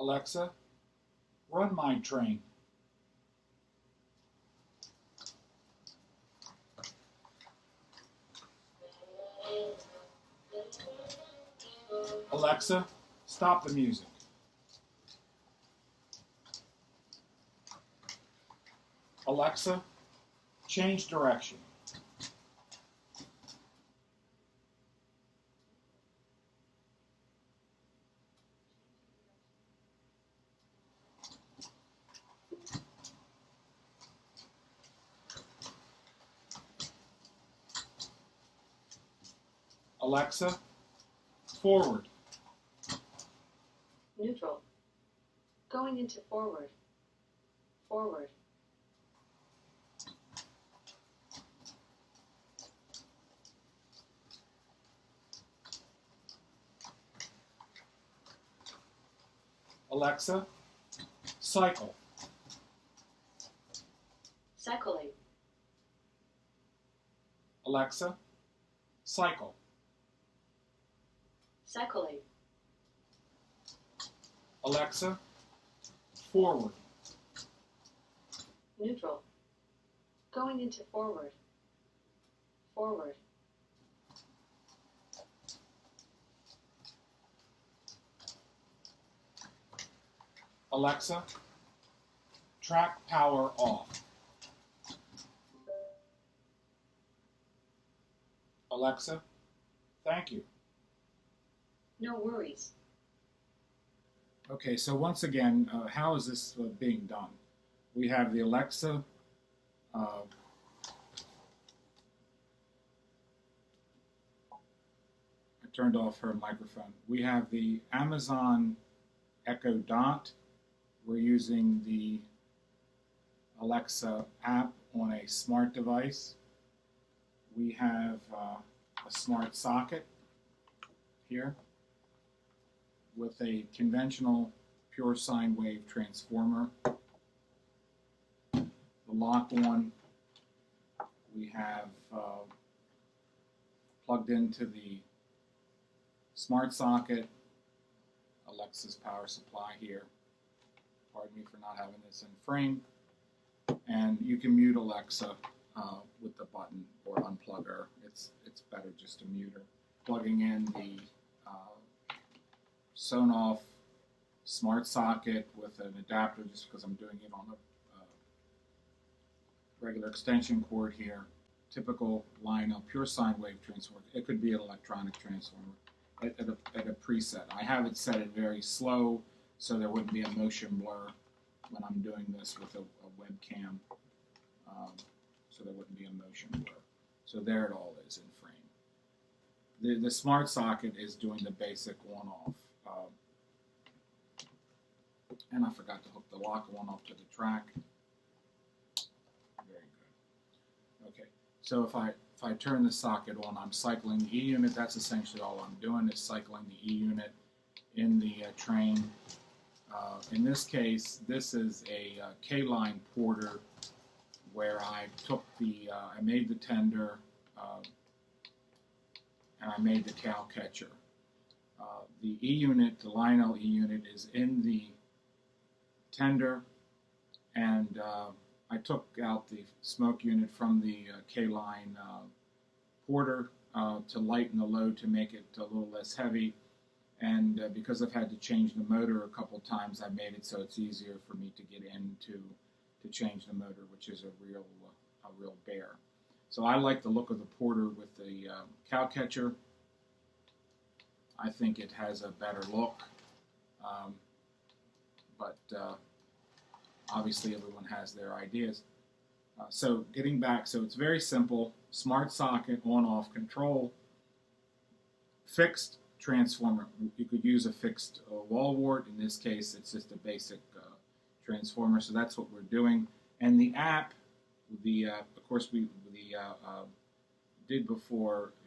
Alexa, run my train. Alexa, stop the music. Alexa, change direction. Alexa, forward. Neutral. Going into forward. Forward. Alexa, cycle. Cycling. Alexa, cycle. Cycling. Alexa, forward. Neutral. Going into forward. Forward. Alexa, track power off. Alexa, thank you. No worries. Okay, so once again, how is this being done? We have the Alexa I turned off her microphone. We have the Amazon Echo Dot. We're using the Alexa app on a smart device. We have a smart socket here with a conventional pure sine wave transformer. The lock on we have plugged into the smart socket, Alexa's power supply here. Pardon me for not having this in frame. And you can mute Alexa with the button or unplug her. It's better just to mute her. Plugging in the Sonoff smart socket with an adapter, just because I'm doing it on a regular extension cord here. Typical Lionel pure sine wave transformer. It could be an electronic transformer at a preset. I have it set at very slow so there wouldn't be a motion blur when I'm doing this with a webcam. So there wouldn't be a motion blur. So there it all is in frame. The smart socket is doing the basic on-off. And I forgot to hook the lock on-off to the track. Very good. Okay, so if I turn the socket on, I'm cycling the E unit. That's essentially all I'm doing is cycling the E unit in the train. In this case, this is a K-line porter where I took the, I made the tender and I made the cow catcher. The E unit, the Lionel E unit, is in the tender, and I took out the smoke unit from the K-line porter to lighten the load to make it a little less heavy. And because I've had to change the motor a couple times, I made it so it's easier for me to get in to change the motor, which is a real bear. So I like the look of the porter with the cow catcher. I think it has a better look, but obviously everyone has their ideas. So getting back, so it's very simple: smart socket, on-off control, fixed transformer. You could use a fixed wall wart. In this case, it's just a basic transformer. So that's what we're doing. And the app, of course,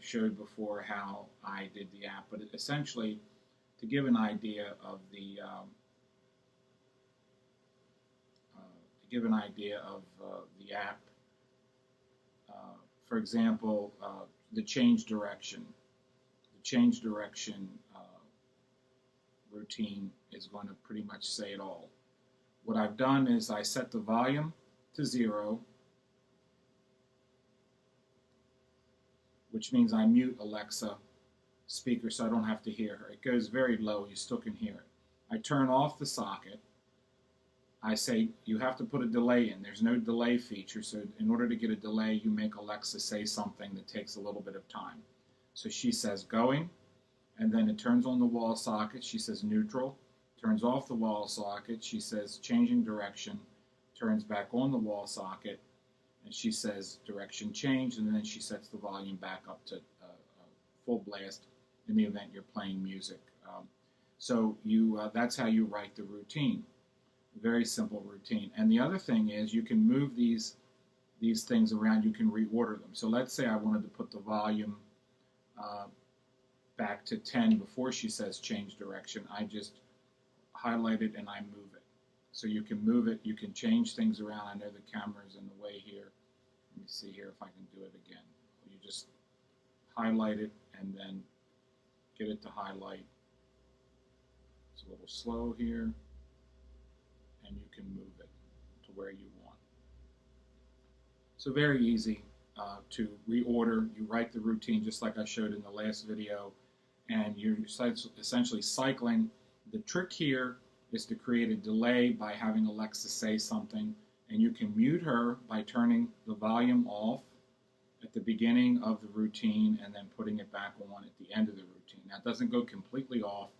showed before how I did the app, but essentially, to give an idea of the app, for example, the change direction. The change direction routine is going to pretty much say it all. What I've done is I set the volume to 0, which means I mute Alexa speaker so I don't have to hear her. It goes very low, you still can hear it. I turn off the socket. I say you have to put a delay in. There's no delay feature, so in order to get a delay, you make Alexa say something that takes a little bit of time. So she says going, and then it turns on the wall socket. She says neutral, turns off the wall socket. She says changing direction, turns back on the wall socket, and she says direction change, and then she sets the volume back up to full blast in the event you're playing music. So that's how you write the routine. Very simple routine. And the other thing is you can move these things around. You can reorder them. So let's say I wanted to put the volume back to 10 before she says change direction. I just highlight it and I move it. So you can move it. You can change things around. I know the camera's in the way here. Let me see here if I can do it again. You just highlight it and then get it to highlight. It's a little slow here. And you can move it to where you want. So very easy to reorder. You write the routine just like I showed in the last video, and you're essentially cycling. The trick here is to create a delay by having Alexa say something, and you can mute her by turning the volume off at the beginning of the routine and then putting it back on at the end of the routine. Now, it doesn't go completely off,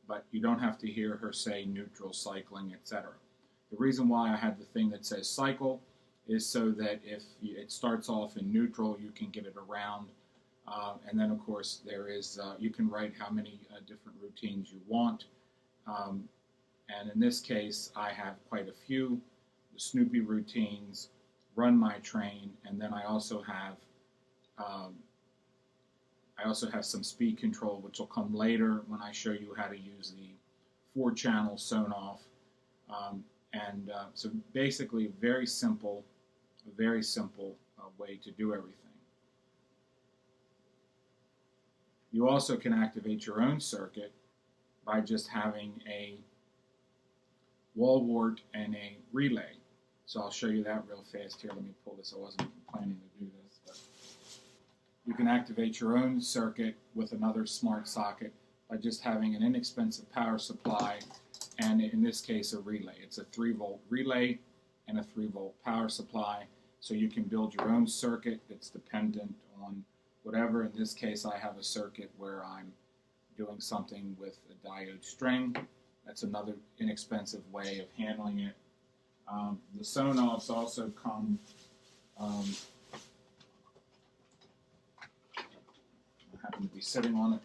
but you don't have to hear her say neutral, cycling, etc. The reason why I had the thing that says cycle is so that if it starts off in neutral, you can get it around. And then, of course, there is you can write how many different routines you want. And in this case, I have quite a few. The Snoopy routines, Run My Train, and then I also have some speed control, which will come later when I show you how to use the 4-channel Sonoff. So basically, a very simple way to do everything. You also can activate your own circuit by just having a wall wart and a relay. So I'll show you that real fast here. Let me pull this. I wasn't planning to do this, but you can activate your own circuit with another smart socket by just having an inexpensive power supply, and in this case a relay. It's a 3-volt relay and a 3-volt power supply, so you can build your own circuit that's dependent on whatever. In this case, I have a circuit where I'm doing something with a diode string. That's another inexpensive way of handling it. The Sonoffs also come I happen to be sitting on it.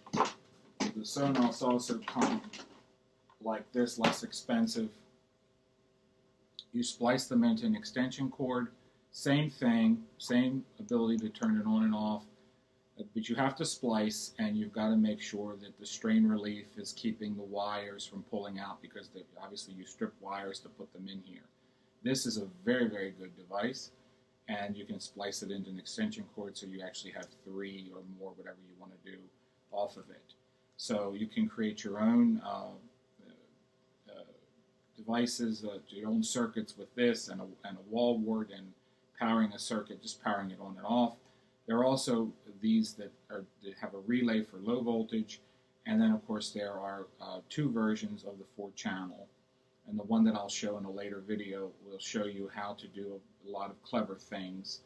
The Sonoffs also come like this, less expensive. You splice them into an extension cord. Same thing, same ability to turn it on and off. But you have to splice, and you've got to make sure that the strain relief is keeping the wires from pulling out, because obviously you strip wires to put them in here. This is a very, very good device, and you can splice it into an extension cord so you actually have 3 or more, whatever you want to do, off of it. So you can create your own devices, your own circuits with this, and a wall wart, and powering a circuit, just powering it on and off. There are also these that have a relay for low voltage, and then of course there are 2 versions of the 4-channel, and the one that I'll show in a later video will show you how to do a lot of clever things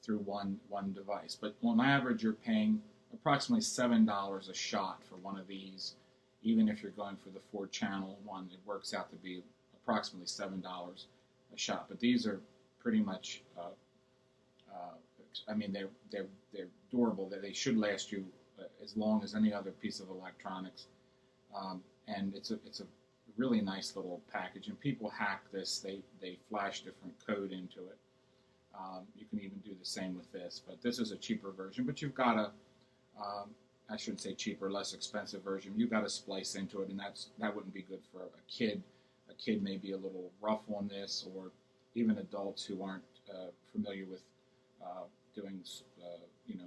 through one device. But on average, you're paying approximately $7 a shot for one of these. Even if you're going for the 4-channel one, it works out to be approximately $7 a shot. But these are pretty much I mean, they're durable. They should last you as long as any other piece of electronics, and it's a really nice little package. And people hack this. They flash different code into it. You can even do the same with this, but this is a cheaper version. But you've got a I shouldn't say cheaper, less expensive version. You've got to splice into it, and that wouldn't be good for a kid. A kid may be a little rough on this, or even adults who aren't familiar with doing,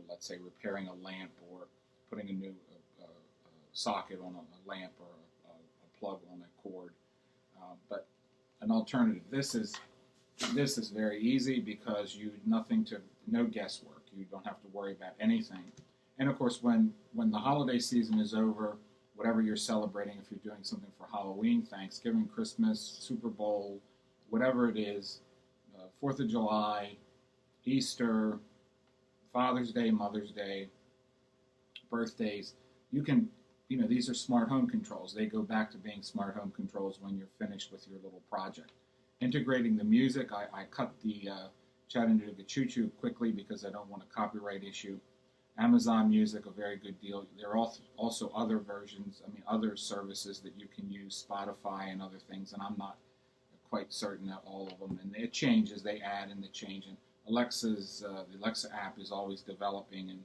let's say repairing a lamp or putting a new socket on a lamp or a plug on a cord. But an alternative. This is very easy because no guesswork. You don't have to worry about anything. And of course, when the holiday season is over, whatever you're celebrating, if you're doing something for Halloween, Thanksgiving, Christmas, Super Bowl, whatever it is, 4th of July, Easter, Father's Day, Mother's Day, birthdays, these are smart home controls. They go back to being smart home controls when you're finished with your little project. Integrating the music, I cut the Chattanooga Choo Choo quickly because I don't want a copyright issue. Amazon Music, a very good deal. There are also other versions, other services that you can use, Spotify and other things, and I'm not quite certain that all of them. And it changes, they add and they change. And the Alexa app is always developing and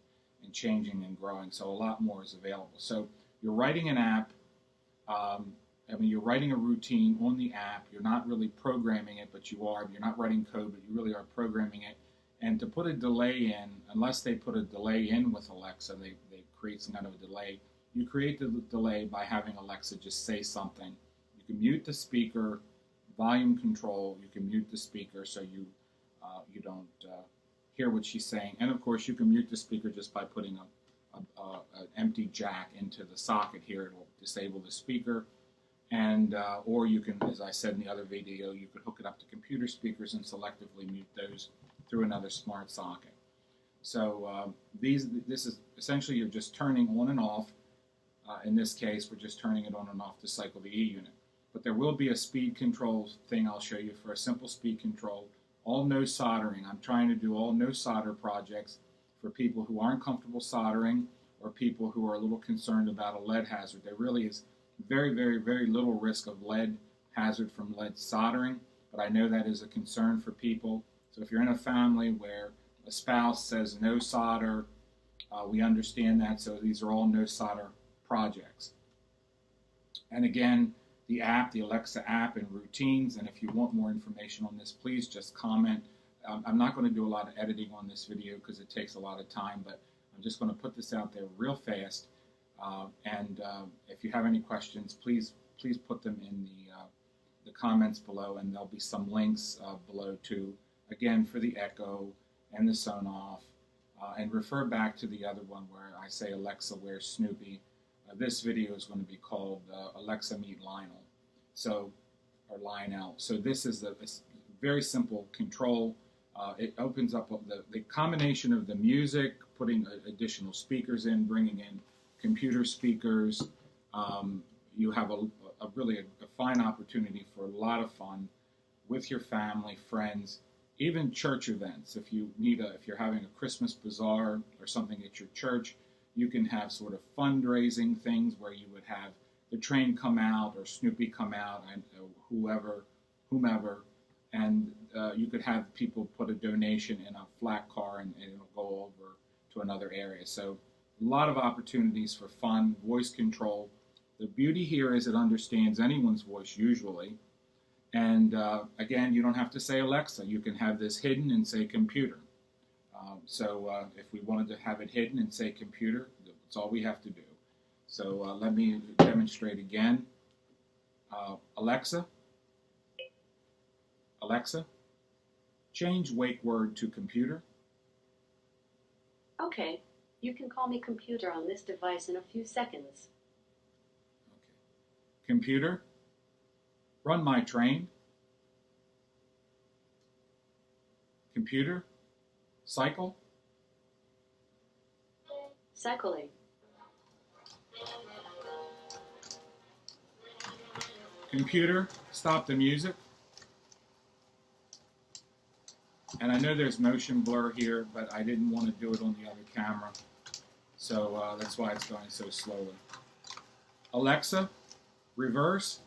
changing and growing, so a lot more is available. So you're writing an app, you're writing a routine on the app. You're not really programming it, but you are. You're not writing code, but you really are programming it. And to put a delay in, unless they put a delay in with Alexa, they create some kind of a delay. You create the delay by having Alexa just say something. You can mute the speaker, volume control. You can mute the speaker so you don't hear what she's saying. And of course, you can mute the speaker just by putting an empty jack into the socket here. It will disable the speaker. And or you can, as I said in the other video, you could hook it up to computer speakers and selectively mute those through another smart socket. So this is essentially, you're just turning on and off. In this case, we're just turning it on and off to cycle the E unit. But there will be a speed control thing I'll show you for a simple speed control. All no soldering. I'm trying to do all no solder projects for people who aren't comfortable soldering or people who are a little concerned about a lead hazard. There really is very, very, very little risk of lead hazard from lead soldering, but I know that is a concern for people. So if you're in a family where a spouse says no solder, we understand that. So these are all no solder projects. And again, the app, the Alexa app and routines, and if you want more information on this, please just comment. I'm not going to do a lot of editing on this video because it takes a lot of time, but I'm just going to put this out there real fast. If you have any questions, please put them in the comments below, and there'll be some links below too, again, for the Echo and the Sonoff, and refer back to the other one where I say Alexa, where's Snoopy? This video is going to be called Alexa Meet Lionel, or Lionel. So this is a very simple control. It opens up the combination of the music, putting additional speakers in, bringing in computer speakers. You have a really fine opportunity for a lot of fun with your family, friends, even church events. If you're having a Christmas bazaar or something at your church, you can have sort of fundraising things where you would have the train come out or Snoopy come out and whomever, and you could have people put a donation in a flat car and it'll go over to another area. So a lot of opportunities for fun, voice control. The beauty here is it understands anyone's voice usually. And again, you don't have to say Alexa. You can have this hidden and say computer. If we wanted to have it hidden and say computer, that's all we have to do. So let me demonstrate again. Alexa, change wake word to computer. Okay, you can call me computer on this device in a few seconds. Okay. Computer, run my train. Computer, cycle. Cycling. Computer, stop the music. And I know there's motion blur here, but I didn't want to do it on the other camera. So that's why it's going so slowly. Alexa, reverse.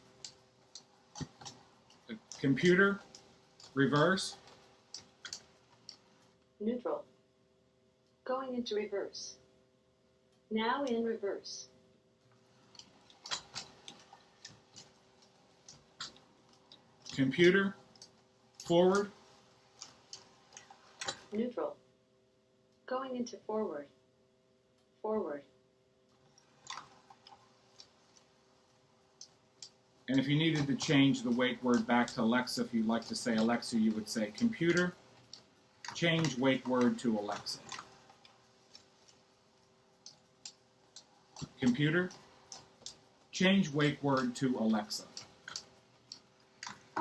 Computer, reverse. Neutral. Going into reverse. Now in reverse. Computer, forward. Neutral. Going into forward. Forward. And if you needed to change the wake word back to Alexa, if you'd like to say Alexa, you would say, computer, change wake word to Alexa. Computer, change wake word to Alexa.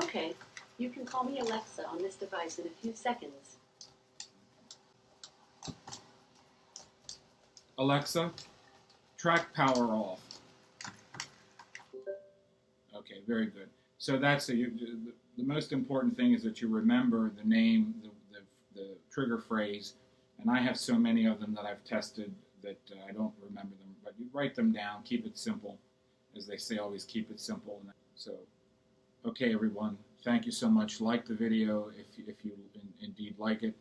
Okay, you can call me Alexa on this device in a few seconds. Alexa, track power off. Okay, very good. So that's the most important thing is that you remember the name, the trigger phrase, and I have so many of them that I've tested that I don't remember them. But you write them down, keep it simple, as they say, always keep it simple. So, okay, everyone, thank you so much. Like the video if you indeed like it.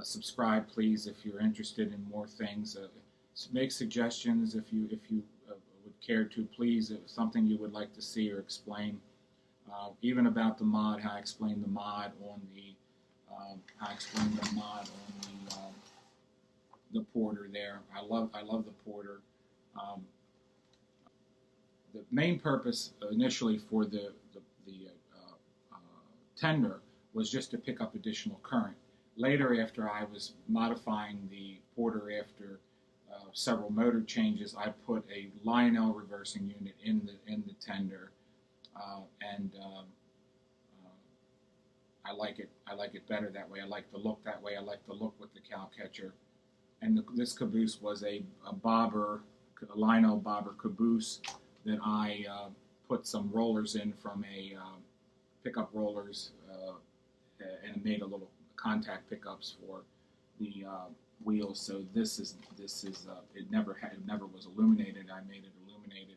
Subscribe, please, if you're interested in more things. Make suggestions if you would care to. Please, if something you would like to see or explain, even about the mod, how I explained the mod on the porter there. I love the porter. The main purpose initially for the tender was just to pick up additional current. Later, after I was modifying the porter after several motor changes, I put a Lionel reversing unit in the tender, and I like it. I like it better that way. I like the look that way. I like the look with the cow catcher. And this caboose was a Lionel bobber caboose that I put some rollers in from a pickup rollers and made a little contact pickups for the wheels. So this is it never was illuminated. I made it illuminated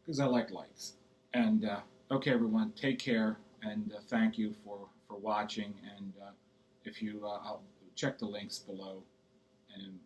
because I like lights. And okay, everyone, take care, and thank you for watching. And if you I'll check the links below, and